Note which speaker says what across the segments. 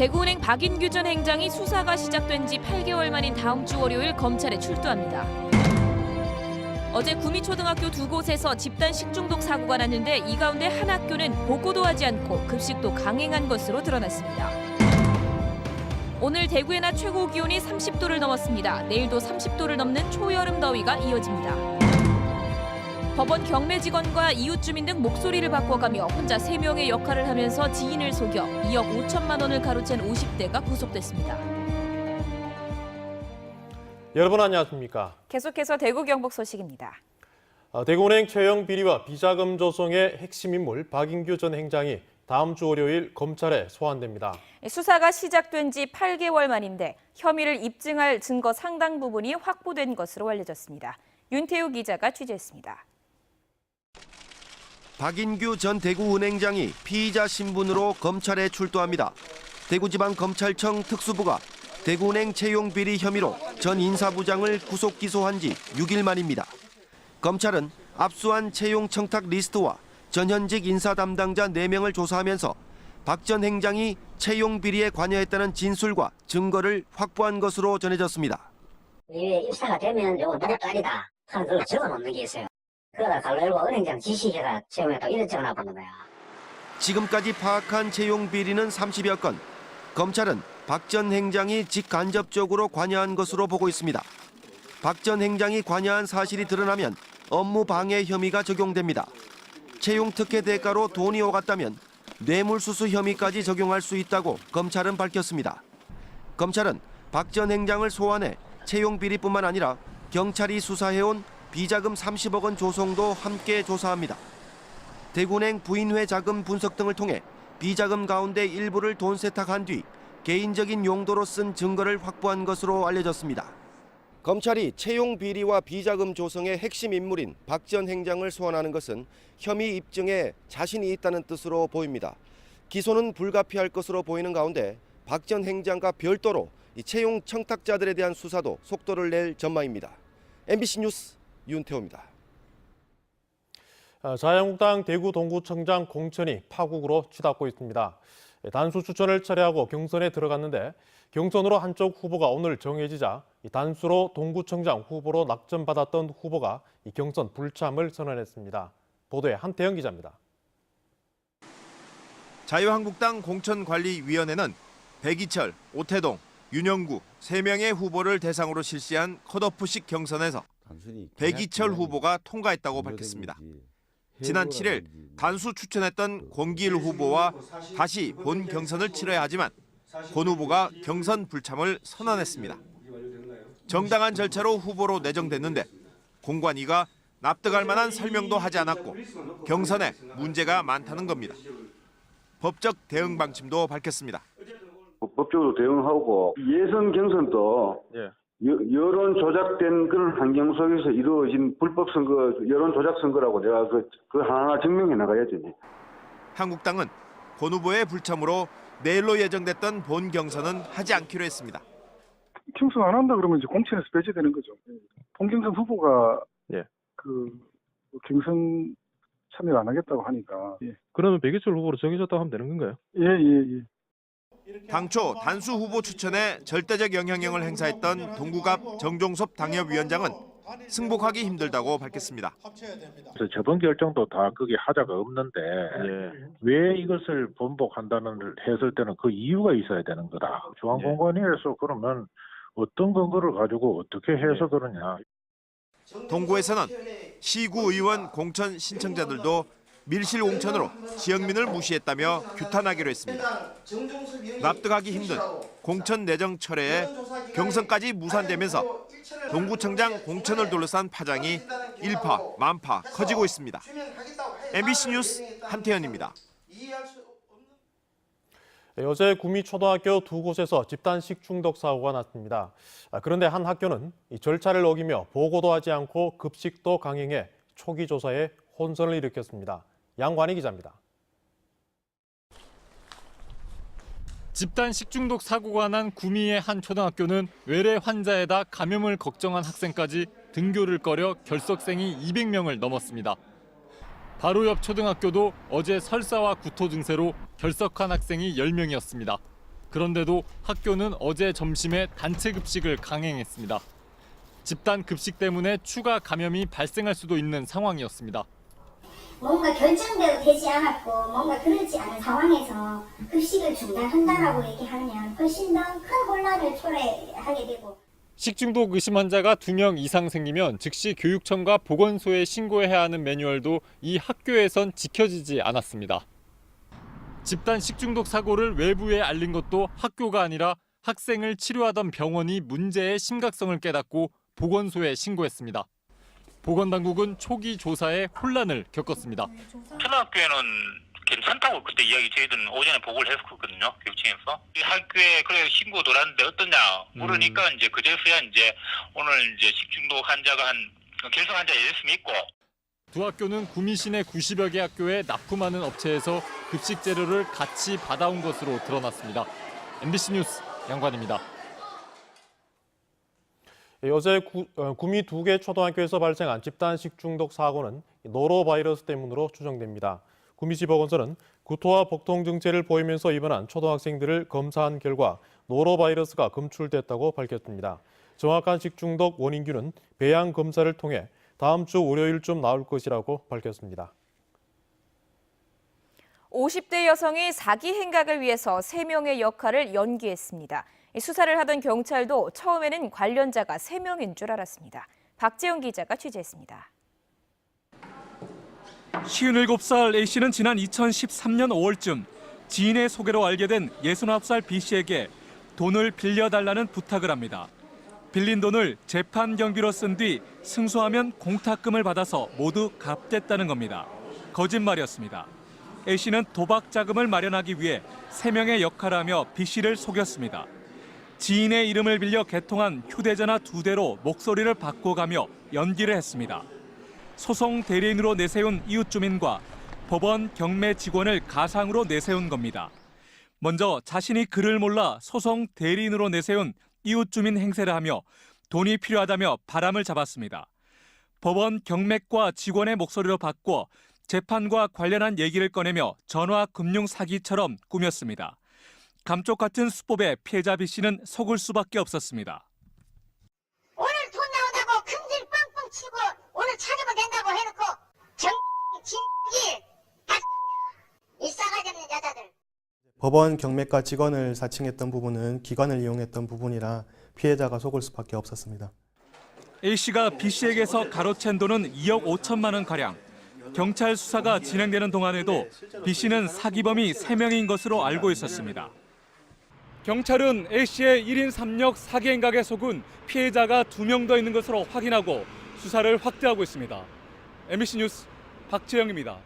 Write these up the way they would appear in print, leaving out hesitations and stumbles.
Speaker 1: 대구은행 박인규 전 행장이 수사가 시작된 지 8개월 만인 다음 주 월요일 검찰에 출두합니다. 어제 구미초등학교 두 곳에서 집단 식중독 사고가 났는데 이 가운데 한 학교는 보고도 하지 않고 급식도 강행한 것으로 드러났습니다. 오늘 대구의 낮 최고 기온이 30도를 넘었습니다. 내일도 30도를 넘는 초여름 더위가 이어집니다. 법원 경매 직원과 이웃 주민 등 목소리를 바꿔가며 혼자 3명의 역할을 하면서 지인을 속여 2억 5천만 원을 가로챈 50대가 구속됐습니다.
Speaker 2: 여러분 안녕하십니까?
Speaker 1: 계속해서 대구 경북 소식입니다.
Speaker 2: 대구은행 채용 비리와 비자금 조성의 핵심 인물 박인규 전 행장이 다음 주 월요일 검찰에 소환됩니다.
Speaker 1: 수사가 시작된 지 8개월 만인데 혐의를 입증할 증거 상당 부분이 확보된 것으로 알려졌습니다. 윤태우 기자가 취재했습니다.
Speaker 3: 박인규 전 대구은행장이 피의자 신분으로 검찰에 출두합니다. 대구지방검찰청 특수부가 대구은행 채용 비리 혐의로 전 인사부장을 구속 기소한 지 6일 만입니다. 검찰은 압수한 채용 청탁 리스트와 전현직 인사 담당자 4명을 조사하면서 박 전 행장이 채용 비리에 관여했다는 진술과 증거를 확보한 것으로 전해졌습니다.
Speaker 4: 이게 입사가 되면 이거 누구도 아니다 하는 걸 적어놓는 게 있어요. 그러다 갈로열고 은행장 지시해라 채용했다 이런 적어놔보는 거야.
Speaker 3: 지금까지 파악한 채용 비리는 30여 건. 검찰은 박 전 행장이 직간접적으로 관여한 것으로 보고 있습니다. 박 전 행장이 관여한 사실이 드러나면 업무 방해 혐의가 적용됩니다. 채용 특혜 대가로 돈이 오갔다면 뇌물수수 혐의까지 적용할 수 있다고 검찰은 밝혔습니다. 검찰은 박 전 행장을 소환해 채용 비리뿐만 아니라 경찰이 수사해온 비자금 30억 원 조성도 함께 조사합니다. 대구은행 부인회 자금 분석 등을 통해 비자금 가운데 일부를 돈 세탁한 뒤 개인적인 용도로 쓴 증거를 확보한 것으로 알려졌습니다. 검찰이 채용 비리와 비자금 조성의 핵심 인물인 박 전 행장을 소환하는 것은 혐의 입증에 자신이 있다는 뜻으로 보입니다. 기소는 불가피할 것으로 보이는 가운데 박 전 행장과 별도로 이 채용 청탁자들에 대한 수사도 속도를 낼 전망입니다. MBC 뉴스 윤태호입니다.
Speaker 2: 자유한국당 대구 동구청장 공천이 파국으로 치닫고 있습니다. 단수 추천을 철회하고 경선에 들어갔는데 경선으로 한쪽 후보가 오늘 정해지자 단수로 동구청장 후보로 낙점받았던 후보가 경선 불참을 선언했습니다. 보도에 한태영 기자입니다.
Speaker 5: 자유한국당 공천관리위원회는 백이철, 오태동, 윤영구 3명의 후보를 대상으로 실시한 컷오프식 경선에서 백이철 후보가 통과했다고 밝혔습니다. 지난 7일 단수 추천했던 권기일 후보와 다시 본 경선을 치러야 하지만 권 후보가 경선 불참을 선언했습니다. 정당한 절차로 후보로 내정됐는데 공관위가 납득할 만한 설명도 하지 않았고 경선에 문제가 많다는 겁니다. 법적 대응 방침도 밝혔습니다.
Speaker 6: 법적으로 대응하고 예선 경선도 여론 조작된 그런 환경 속에서 이루어진 불법 선거, 여론 조작 선거라고 내가 그 하나 증명해 나가야지.
Speaker 5: 한국당은 권 후보의 불참으로 내일로 예정됐던 본 경선은 하지 않기로 했습니다.
Speaker 7: 경선 안 한다 그러면 이제 공천에서 배제되는 거죠. 본경선 후보가 그 경선 참여 안 하겠다고 하니까.
Speaker 8: 그러면 백이철 후보로 정해졌다고 하면 되는 건가요?
Speaker 7: 예.
Speaker 5: 당초 단수 후보 추천에 절대적 영향력을 행사했던 동구갑 정종섭 당협위원장은 승복하기 힘들다고 밝혔습니다.
Speaker 8: 저번 결정도 다 그게 하자가 없는데 왜 이것을 번복한다는 했을 때는 그 이유가 있어야 되는 거다. 중앙공관위에서 그러면 어떤 근거를 가지고 어떻게 해서 그러냐.
Speaker 5: 동구에서는 시구 의원 공천 신청자들도 밀실 공천으로 지역민을 무시했다며 규탄하기로 했습니다. 납득하기 힘든 공천 내정 철회에 경선까지 무산되면서 동구청장 공천을 둘러싼 파장이 일파만파 커지고 있습니다. MBC 뉴스 한태현입니다.
Speaker 2: 어제 구미초등학교 두 곳에서 집단 식중독 사고가 났습니다. 그런데 한 학교는 이 절차를 어기며 보고도 하지 않고 급식도 강행해 초기 조사에 혼선을 일으켰습니다. 양관희 기자입니다.
Speaker 9: 집단 식중독 사고가 난 구미의 한 초등학교는 외래 환자에다 감염을 걱정한 학생까지 등교를 꺼려 결석생이 200명을 넘었습니다. 바로 옆 초등학교도 어제 설사와 구토 증세로 결석한 학생이 10명이었습니다. 그런데도 학교는 어제 점심에 단체 급식을 강행했습니다. 집단 급식 때문에 추가 감염이 발생할 수도 있는 상황이었습니다.
Speaker 10: 뭔가 결정되고 되지 않았고 뭔가 그렇지 않은 상황에서 급식을 중단한다라고 얘기하면 훨씬 더 큰 혼란을 초래하게 되고
Speaker 9: 식중독 의심 환자가 2명 이상 생기면 즉시 교육청과 보건소에 신고해야 하는 매뉴얼도 이 학교에선 지켜지지 않았습니다. 집단 식중독 사고를 외부에 알린 것도 학교가 아니라 학생을 치료하던 병원이 문제의 심각성을 깨닫고 보건소에 신고했습니다. 보건당국은 초기 조사에 혼란을 겪었습니다.
Speaker 11: 초등학교에는 괜찮다고 그때 이야기 저희들은 오전에 보고를 했었거든요. 교육청에서. 이 학교에 그래 신고 들어왔는데 어떠냐 물으니까 이제 그제서야 이제 오늘 이제 식중독 환자가 한 결석 환자 10명 있고.
Speaker 9: 두 학교는 구미 시내 90여 개 학교에 납품하는 업체에서 급식 재료를 같이 받아온 것으로 드러났습니다. MBC 뉴스 양관입니다.
Speaker 2: 어제 구미 2개 초등학교에서 발생한 집단 식중독 사고는 노로바이러스 때문으로 추정됩니다. 구미시 보건소는 구토와 복통 증세를 보이면서 입원한 초등학생들을 검사한 결과 노로바이러스가 검출됐다고 밝혔습니다. 정확한 식중독 원인균은 배양 검사를 통해 다음 주 월요일쯤 나올 것이라고 밝혔습니다.
Speaker 1: 50대 여성이 사기 행각을 위해서 3명의 역할을 연기했습니다. 수사를 하던 경찰도 처음에는 관련자가 3명인 줄 알았습니다. 박재영 기자가 취재했습니다.
Speaker 12: 57살 A씨는 지난 2013년 5월쯤 지인의 소개로 알게 된 69살 B씨에게 돈을 빌려달라는 부탁을 합니다. 빌린 돈을 재판 경비로 쓴 뒤 승소하면 공탁금을 받아서 모두 갚겠다는 겁니다. 거짓말이었습니다. A씨는 도박 자금을 마련하기 위해 3명의 역할을 하며 B씨를 속였습니다. 지인의 이름을 빌려 개통한 휴대전화 2대로 목소리를 바꿔가며 연기를 했습니다. 소송 대리인으로 내세운 이웃 주민과 법원 경매 직원을 가상으로 내세운 겁니다. 먼저 자신이 글을 몰라 소송 대리인으로 내세운 이웃 주민 행세를 하며 돈이 필요하다며 바람을 잡았습니다. 법원 경매과 직원의 목소리로 바꿔 재판과 관련한 얘기를 꺼내며 전화 금융 사기처럼 꾸몄습니다. 감쪽 같은 수법에 피해자 B씨는 속을 수밖에 없었습니다.
Speaker 10: 오늘 돈 나온다고 금질 뻥뻥 치고 오늘 찾으면 된다고 해놓고 진기 이 싸가지 없는 여자들.
Speaker 13: 법원 경매과 직원을 사칭했던 부분은 기관을 이용했던 부분이라 피해자가 속을 수밖에 없었습니다.
Speaker 12: A씨가 B씨에게서 가로챈 돈은 2억 5천만 원가량. 경찰 수사가 진행되는 동안에도 B씨는 사기범이 3명인 것으로 알고 있었습니다. 경찰은 A씨의 1인 3역 사기 행각에 속은 피해자가 2명 더 있는 것으로 확인하고 수사를 확대하고 있습니다. MBC 뉴스 박재영입니다.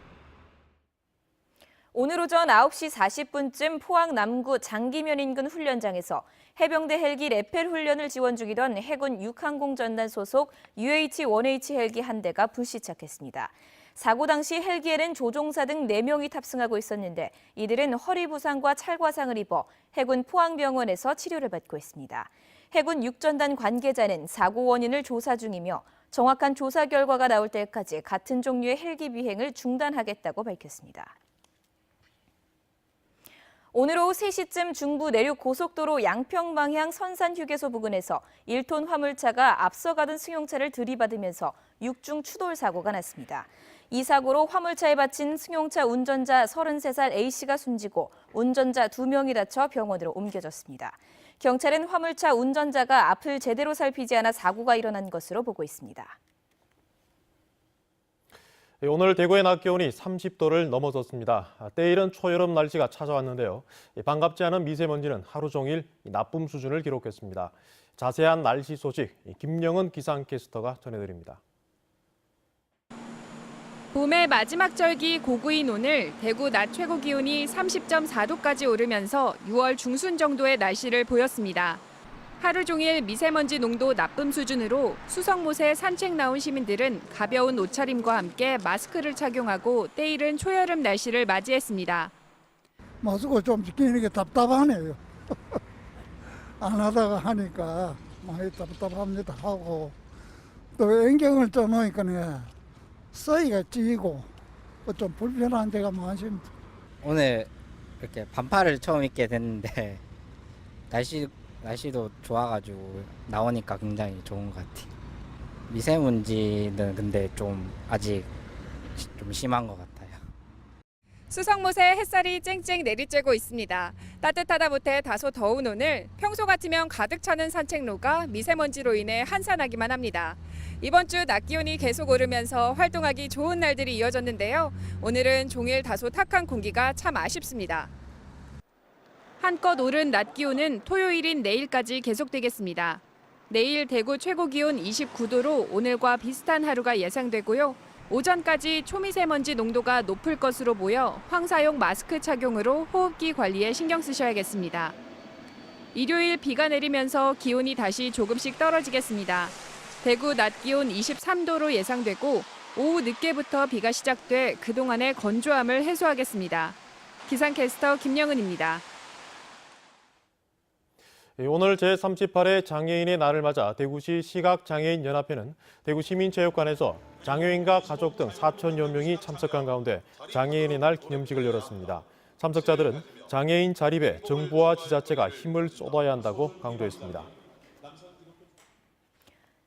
Speaker 1: 오늘 오전 9시 40분쯤 포항 남구 장기면 인근 훈련장에서 해병대 헬기 레펠 훈련을 지원 중이던 해군 육항공전단 소속 UH-1H 헬기 한 대가 불시착했습니다. 사고 당시 헬기에는 조종사 등 4명이 탑승하고 있었는데 이들은 허리 부상과 찰과상을 입어 해군 포항병원에서 치료를 받고 있습니다. 해군 육전단 관계자는 사고 원인을 조사 중이며 정확한 조사 결과가 나올 때까지 같은 종류의 헬기 비행을 중단하겠다고 밝혔습니다. 오늘 오후 3시쯤 중부 내륙 고속도로 양평 방향 선산휴게소 부근에서 1톤 화물차가 앞서가던 승용차를 들이받으면서 6중 추돌 사고가 났습니다. 이 사고로 화물차에 받친 승용차 운전자 33살 A씨가 숨지고 운전자 2명이 다쳐 병원으로 옮겨졌습니다. 경찰은 화물차 운전자가 앞을 제대로 살피지 않아 사고가 일어난 것으로 보고 있습니다.
Speaker 2: 오늘 대구의 낮 기온이 30도를 넘어섰습니다. 때이른 초여름 날씨가 찾아왔는데요. 반갑지 않은 미세먼지는 하루 종일 나쁨 수준을 기록했습니다. 자세한 날씨 소식 김영은 기상캐스터가 전해드립니다.
Speaker 14: 봄의 마지막 절기 고구인 오늘 대구 낮 최고 기온이 30.4도까지 오르면서 6월 중순 정도의 날씨를 보였습니다. 하루 종일 미세먼지 농도 나쁨 수준으로 수성못에 산책 나온 시민들은 가벼운 옷차림과 함께 마스크를 착용하고 때이른 초여름 날씨를 맞이했습니다.
Speaker 15: 마스크 좀 지키는 게 답답하네요. 안 하다가 하니까 많이 답답합니다 하고 또 안경을 써놓으니까 서이가 찌고 좀 불편한 데가 많습니다.
Speaker 16: 오늘 이렇게 반팔을 처음 입게 됐는데 날씨도 좋아가지고 나오니까 굉장히 좋은 것 같아요. 미세먼지는 근데 좀 아직 좀 심한 것 같아요.
Speaker 14: 수성못에 햇살이 쨍쨍 내리쬐고 있습니다. 따뜻하다 못해 다소 더운 오늘 평소 같으면 가득 차는 산책로가 미세먼지로 인해 한산하기만 합니다. 이번 주 낮 기온이 계속 오르면서 활동하기 좋은 날들이 이어졌는데요. 오늘은 종일 다소 탁한 공기가 참 아쉽습니다. 한껏 오른 낮 기온은 토요일인 내일까지 계속되겠습니다. 내일 대구 최고 기온 29도로 오늘과 비슷한 하루가 예상되고요. 오전까지 초미세먼지 농도가 높을 것으로 보여 황사용 마스크 착용으로 호흡기 관리에 신경 쓰셔야겠습니다. 일요일 비가 내리면서 기온이 다시 조금씩 떨어지겠습니다. 대구 낮 기온 23도로 예상되고 오후 늦게부터 비가 시작돼 그동안의 건조함을 해소하겠습니다. 기상캐스터 김영은입니다.
Speaker 2: 오늘 제38회 장애인의 날을 맞아 대구시 시각장애인연합회는 대구시민체육관에서 장애인과 가족 등 4천여 명이 참석한 가운데 장애인의 날 기념식을 열었습니다. 참석자들은 장애인 자립에 정부와 지자체가 힘을 쏟아야 한다고 강조했습니다.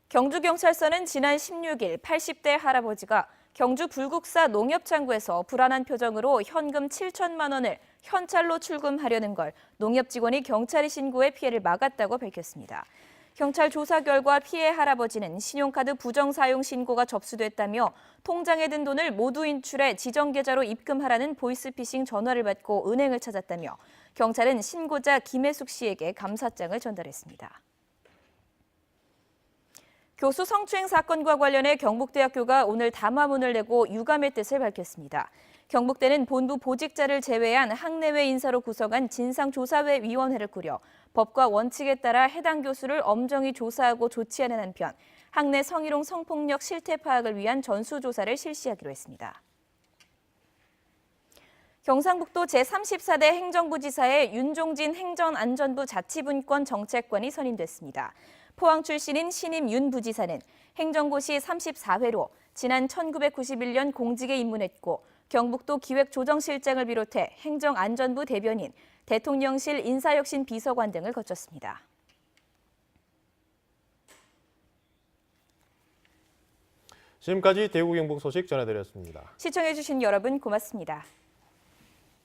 Speaker 1: 경주경찰서는 지난 16일 80대 할아버지가 경주 불국사 농협창구에서 불안한 표정으로 현금 7천만 원을 현찰로 출금하려는 걸 농협 직원이 경찰에 신고해 피해를 막았다고 밝혔습니다. 경찰 조사 결과 피해 할아버지는 신용카드 부정 사용 신고가 접수됐다며 통장에 든 돈을 모두 인출해 지정 계좌로 입금하라는 보이스피싱 전화를 받고 은행을 찾았다며 경찰은 신고자 김혜숙 씨에게 감사장을 전달했습니다. 교수 성추행 사건과 관련해 경북대학교가 오늘 담화문을 내고 유감의 뜻을 밝혔습니다. 경북대는 본부 보직자를 제외한 학내외 인사로 구성한 진상조사회 위원회를 꾸려 법과 원칙에 따라 해당 교수를 엄정히 조사하고 조치하는 한편 학내 성희롱 성폭력 실태 파악을 위한 전수조사를 실시하기로 했습니다. 경상북도 제34대 행정부지사에 윤종진 행정안전부 자치분권 정책관이 선임됐습니다. 포항 출신인 신임 윤 부지사는 행정고시 34회로 지난 1991년 공직에 입문했고 경북도 기획조정실장을 비롯해 행정안전부 대변인, 대통령실 인사혁신 비서관 등을 거쳤습니다.
Speaker 2: 지금까지 대구 경북 소식 전해드렸습니다.
Speaker 1: 시청해주신 여러분 고맙습니다.